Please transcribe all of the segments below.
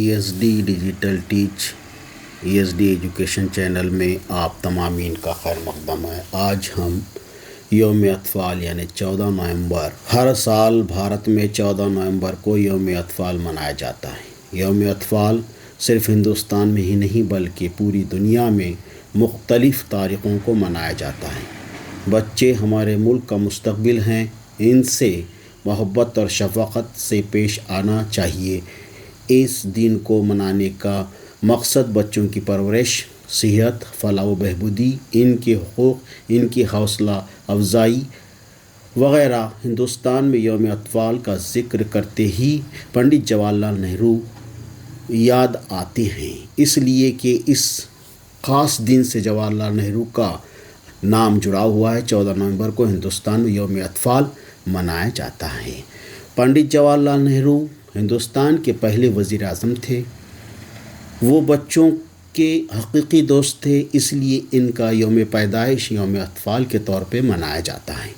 ESD digital teach ESD education channel میں آپ تمامین کا خیر مقدم ہے۔ آج ہم یوم اطفال یعنی 14 نومبر، ہر سال بھارت میں 14 نومبر کو یوم اطفال منایا جاتا ہے۔ یوم اطفال صرف ہندوستان میں ہی نہیں بلکہ پوری دنیا میں مختلف تاریخوں کو منایا جاتا ہے۔ بچے ہمارے ملک کا مستقبل ہیں، ان سے محبت اور شفقت سے پیش آنا چاہیے۔ اس دن کو منانے کا مقصد بچوں کی پرورش، صحت، فلاح و بہبودی، ان کے حقوق، ان کی حوصلہ افزائی وغیرہ۔ ہندوستان میں یوم اطفال کا ذکر کرتے ہی پنڈت جواہر لال نہرو یاد آتے ہیں، اس لیے کہ اس خاص دن سے جواہر لال نہرو کا نام جڑا ہوا ہے۔ 14 نومبر کو ہندوستان میں یوم اطفال منایا جاتا ہے۔ پنڈت جواہر لال نہرو ہندوستان کے پہلے وزیر اعظم تھے۔ وہ بچوں کے حقیقی دوست تھے، اس لیے ان کا یوم پیدائش یوم اطفال کے طور پہ منایا جاتا ہے۔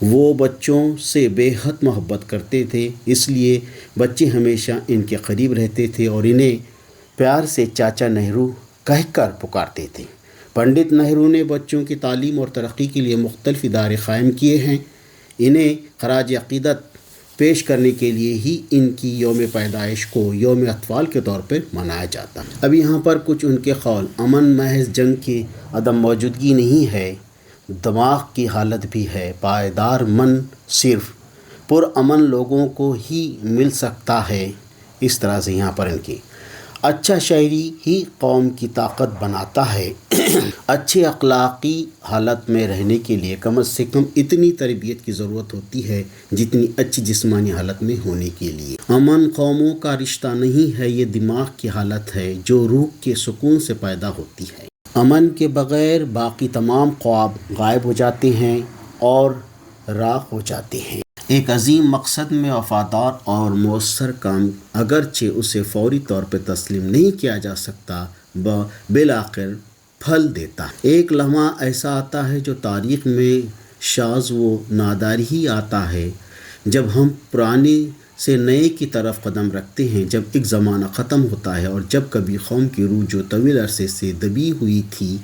وہ بچوں سے بے حد محبت کرتے تھے، اس لیے بچے ہمیشہ ان کے قریب رہتے تھے اور انہیں پیار سے چاچا نہرو کہہ کر پکارتے تھے۔ پنڈت نہرو نے بچوں کی تعلیم اور ترقی کے لیے مختلف ادارے قائم کیے ہیں۔ انہیں خراج عقیدت پیش کرنے کے لیے ہی ان کی یوم پیدائش کو یوم اطفال کے طور پر منایا جاتا ہے۔ اب یہاں پر کچھ ان کے قول: امن محض جنگ کی عدم موجودگی نہیں ہے، دماغ کی حالت بھی ہے۔ پائیدار من صرف پرامن لوگوں کو ہی مل سکتا ہے۔ اس طرح سے یہاں پر ان کی اچھا شاعری ہی قوم کی طاقت بناتا ہے۔ اچھے اخلاقی حالت میں رہنے کے لیے کم از کم اتنی تربیت کی ضرورت ہوتی ہے جتنی اچھی جسمانی حالت میں ہونے کے لیے۔ امن قوموں کا رشتہ نہیں ہے، یہ دماغ کی حالت ہے جو روح کے سکون سے پیدا ہوتی ہے۔ امن کے بغیر باقی تمام خواب غائب ہو جاتے ہیں اور راغ ہو جاتے ہیں۔ ایک عظیم مقصد میں وفادار اور مؤثر کام اگرچہ اسے فوری طور پہ تسلیم نہیں کیا جا سکتا، بالآخر پھل دیتا ہے۔ ایک لمحہ ایسا آتا ہے جو تاریخ میں شاذ و نادر ہی آتا ہے، جب ہم پرانے سے نئے کی طرف قدم رکھتے ہیں، جب ایک زمانہ ختم ہوتا ہے اور جب کبھی قوم کی روح جو طویل عرصے سے دبی ہوئی تھی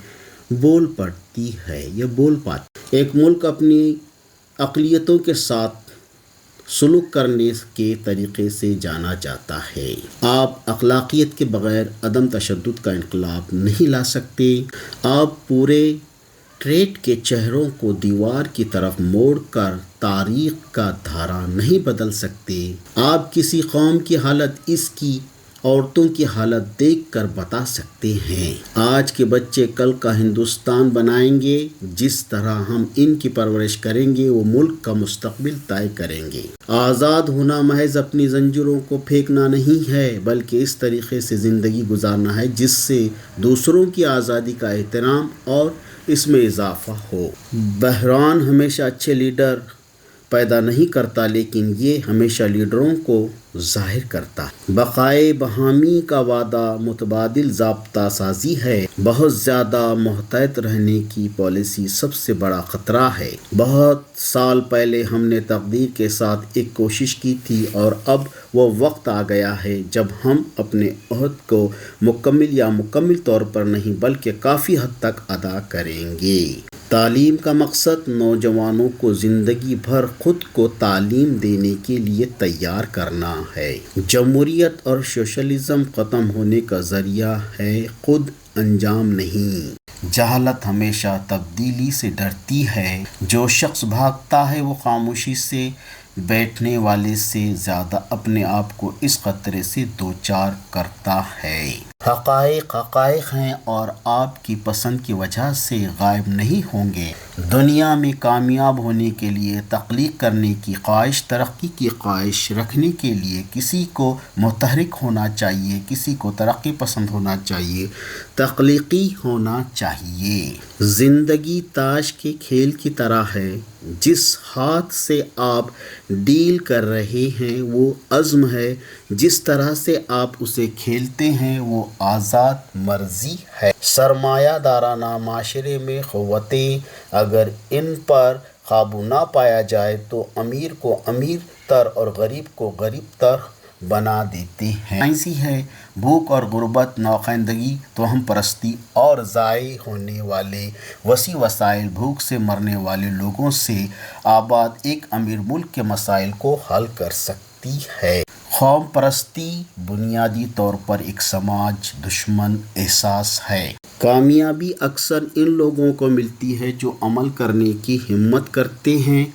بول پڑتی ہے یا بول پاتی۔ ایک ملک اپنی اقلیتوں کے ساتھ سلوک کرنے کے طریقے سے جانا جاتا ہے۔ آپ اخلاقیت کے بغیر عدم تشدد کا انقلاب نہیں لا سکتے۔ آپ پورے ٹریٹ کے چہروں کو دیوار کی طرف موڑ کر تاریخ کا دھارا نہیں بدل سکتے۔ آپ کسی قوم کی حالت اس کی عورتوں کی حالت دیکھ کر بتا سکتے ہیں۔ آج کے بچے کل کا ہندوستان بنائیں گے۔ جس طرح ہم ان کی پرورش کریں گے وہ ملک کا مستقبل طے کریں گے۔ آزاد ہونا محض اپنی زنجیروں کو پھینکنا نہیں ہے بلکہ اس طریقے سے زندگی گزارنا ہے جس سے دوسروں کی آزادی کا احترام اور اس میں اضافہ ہو۔ بحران ہمیشہ اچھے لیڈر پیدا نہیں کرتا لیکن یہ ہمیشہ لیڈروں کو ظاہر کرتا ہے۔ بقائے باہمی کا وعدہ متبادل ضابطہ سازی ہے۔ بہت زیادہ محتاط رہنے کی پالیسی سب سے بڑا خطرہ ہے۔ بہت سال پہلے ہم نے تقدیر کے ساتھ ایک کوشش کی تھی اور اب وہ وقت آ گیا ہے جب ہم اپنے عہد کو مکمل طور پر نہیں بلکہ کافی حد تک ادا کریں گے۔ تعلیم کا مقصد نوجوانوں کو زندگی بھر خود کو تعلیم دینے کے لیے تیار کرنا ہے۔ جمہوریت اور سوشلزم ختم ہونے کا ذریعہ ہے، خود انجام نہیں۔ جہالت ہمیشہ تبدیلی سے ڈرتی ہے۔ جو شخص بھاگتا ہے وہ خاموشی سے بیٹھنے والے سے زیادہ اپنے آپ کو اس خطرے سے دوچار کرتا ہے۔ حقائق حقائق ہیں اور آپ کی پسند کی وجہ سے غائب نہیں ہوں گے۔ دنیا میں کامیاب ہونے کے لیے تخلیق کرنے کی خواہش، ترقی کی خواہش رکھنے کے لیے کسی کو متحرک ہونا چاہیے، کسی کو ترقی پسند ہونا چاہیے، تخلیقی ہونا چاہیے۔ زندگی تاش کے کھیل کی طرح ہے۔ جس ہاتھ سے آپ ڈیل کر رہے ہیں وہ عزم ہے، جس طرح سے آپ اسے کھیلتے ہیں وہ آزاد مرضی ہے۔ سرمایہ دارانہ معاشرے میں قوتیں اگر ان پر قابو نہ پایا جائے تو امیر کو امیر تر اور غریب کو غریب تر بنا دیتے ہیں۔ ایسی ہے بھوک اور غربت، نوخندگی، توہم پرستی اور ضائع ہونے والے وسیع وسائل، بھوک سے مرنے والے لوگوں سے آباد ایک امیر ملک کے مسائل کو حل کر سکتی ہے۔ قوم پرستی بنیادی طور پر ایک سماج دشمن احساس ہے۔ کامیابی اکثر ان لوگوں کو ملتی ہے جو عمل کرنے کی ہمت کرتے ہیں۔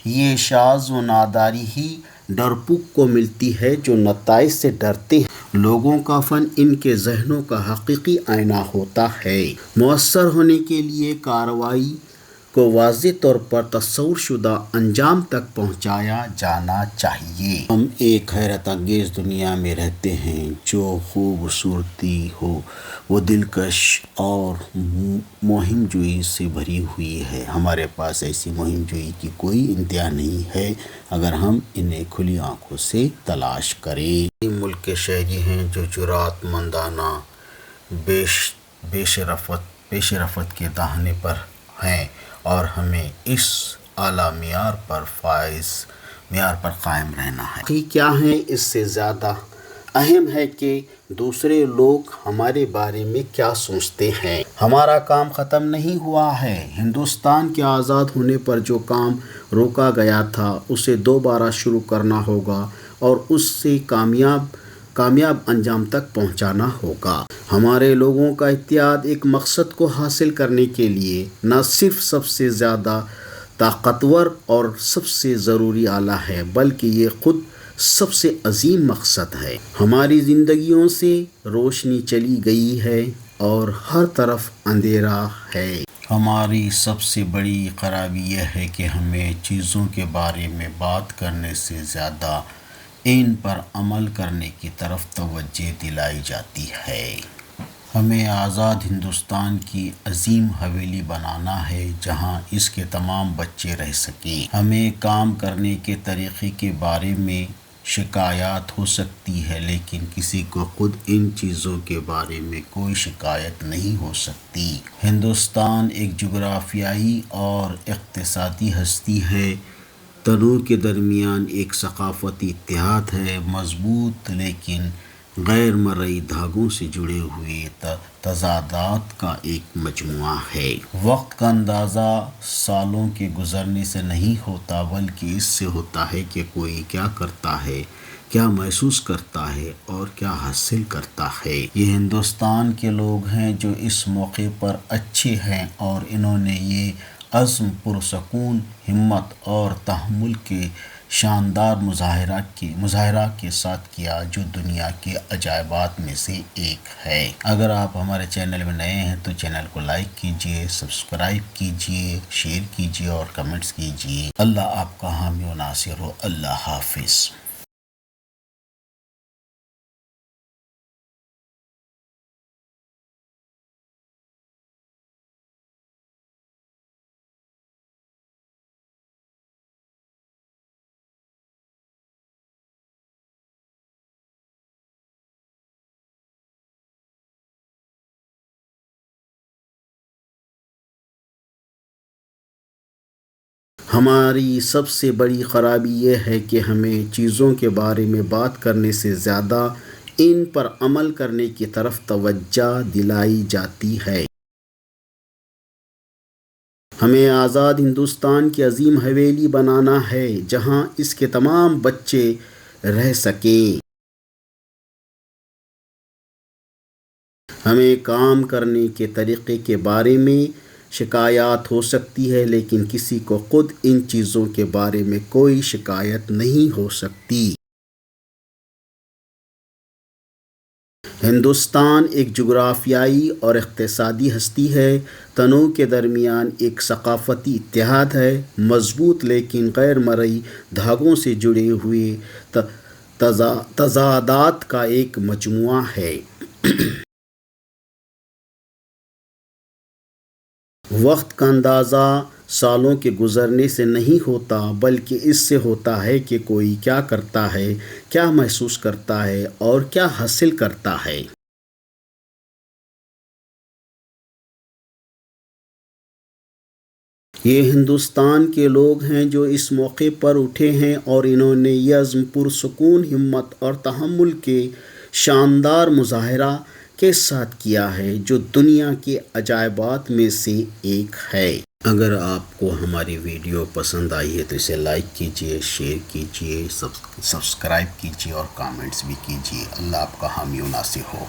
یہ شاذ و نادری ہی ڈرپوک کو ملتی ہے جو نتائج سے ڈرتے ہیں۔ لوگوں کا فن ان کے ذہنوں کا حقیقی آئینہ ہوتا ہے۔ مؤثر ہونے کے لیے کارروائی کو واضح طور پر تصور شدہ انجام تک پہنچایا جانا چاہیے۔ ہم ایک حیرت انگیز دنیا میں رہتے ہیں جو خوبصورتی ہو وہ دلکش اور مہم جوئی سے بھری ہوئی ہے۔ ہمارے پاس ایسی مہم جوئی کی کوئی انتہا نہیں ہے اگر ہم انہیں کھلی آنکھوں سے تلاش کریں۔ ملک کے شہری ہیں جو جرات مندانہ پیش رفت کے دہانے پر ہیں اور ہمیں اس اعلیٰ معیار پر قائم رہنا ہے۔ کیا ہے اس سے زیادہ اہم ہے کہ دوسرے لوگ ہمارے بارے میں کیا سوچتے ہیں۔ ہمارا کام ختم نہیں ہوا ہے۔ ہندوستان کے آزاد ہونے پر جو کام روکا گیا تھا اسے دوبارہ شروع کرنا ہوگا اور اس سے کامیاب انجام تک پہنچانا ہوگا۔ ہمارے لوگوں کا اتحاد ایک مقصد کو حاصل کرنے کے لیے نہ صرف سب سے زیادہ طاقتور اور سب سے ضروری آلہ ہے بلکہ یہ خود سب سے عظیم مقصد ہے۔ ہماری زندگیوں سے روشنی چلی گئی ہے اور ہر طرف اندھیرا ہے۔ ہماری سب سے بڑی خرابی یہ ہے کہ ہمیں چیزوں کے بارے میں بات کرنے سے زیادہ ان پر عمل کرنے کی طرف توجہ دلائی جاتی ہے۔ ہمیں آزاد ہندوستان کی عظیم حویلی بنانا ہے جہاں اس کے تمام بچے رہ سکیں۔ ہمیں کام کرنے کے طریقے کے بارے میں شکایات ہو سکتی ہے لیکن کسی کو خود ان چیزوں کے بارے میں کوئی شکایت نہیں ہو سکتی۔ ہندوستان ایک جغرافیائی اور اقتصادی ہستی ہے۔ تنوع کے درمیان ایک ثقافتی اتحاد ہے، مضبوط لیکن غیر مرئی دھاگوں سے جڑے ہوئے تضادات کا ایک مجموعہ ہے۔ وقت کا اندازہ سالوں کے گزرنے سے نہیں ہوتا بلکہ اس سے ہوتا ہے کہ کوئی کیا کرتا ہے، کیا محسوس کرتا ہے اور کیا حاصل کرتا ہے۔ یہ ہندوستان کے لوگ ہیں جو اس موقع پر اچھے ہیں اور انہوں نے یہ عزم پرسکون ہمت اور تحمل کے شاندار مظاہرہ کے ساتھ کیا جو دنیا کے عجائبات میں سے ایک ہے۔ اگر آپ ہمارے چینل میں نئے ہیں تو چینل کو لائک کیجئے، سبسکرائب کیجئے، شیئر کیجئے اور کمنٹس کیجئے۔ اللہ آپ کا حامی و ناصر ہو۔ اللہ حافظ۔ ہماری سب سے بڑی خرابی یہ ہے کہ ہمیں چیزوں کے بارے میں بات کرنے سے زیادہ ان پر عمل کرنے کی طرف توجہ دلائی جاتی ہے۔ ہمیں آزاد ہندوستان کی عظیم حویلی بنانا ہے جہاں اس کے تمام بچے رہ سکیں۔ ہمیں کام کرنے کے طریقے کے بارے میں شکایات ہو سکتی ہے لیکن کسی کو خود ان چیزوں کے بارے میں کوئی شکایت نہیں ہو سکتی۔ ہندوستان ایک جغرافیائی اور اقتصادی ہستی ہے۔ تنوع کے درمیان ایک ثقافتی اتحاد ہے، مضبوط لیکن غیر مرئی دھاگوں سے جڑے ہوئے تضادات کا ایک مجموعہ ہے۔ وقت کا اندازہ سالوں کے گزرنے سے نہیں ہوتا بلکہ اس سے ہوتا ہے کہ کوئی کیا کرتا ہے، کیا محسوس کرتا ہے اور کیا حاصل کرتا ہے۔ یہ ہندوستان کے لوگ ہیں جو اس موقع پر اٹھے ہیں اور انہوں نے یہ عزم پرسکون ہمت اور تحمل کے شاندار مظاہرہ کے ساتھ کیا ہے جو دنیا کے عجائبات میں سے ایک ہے۔ اگر آپ کو ہماری ویڈیو پسند آئی ہے تو اسے لائک کیجئے، شیئر کیجئے، سبسکرائب کیجئے اور کامنٹس بھی کیجئے۔ اللہ آپ کا حامی و ناصر ہو۔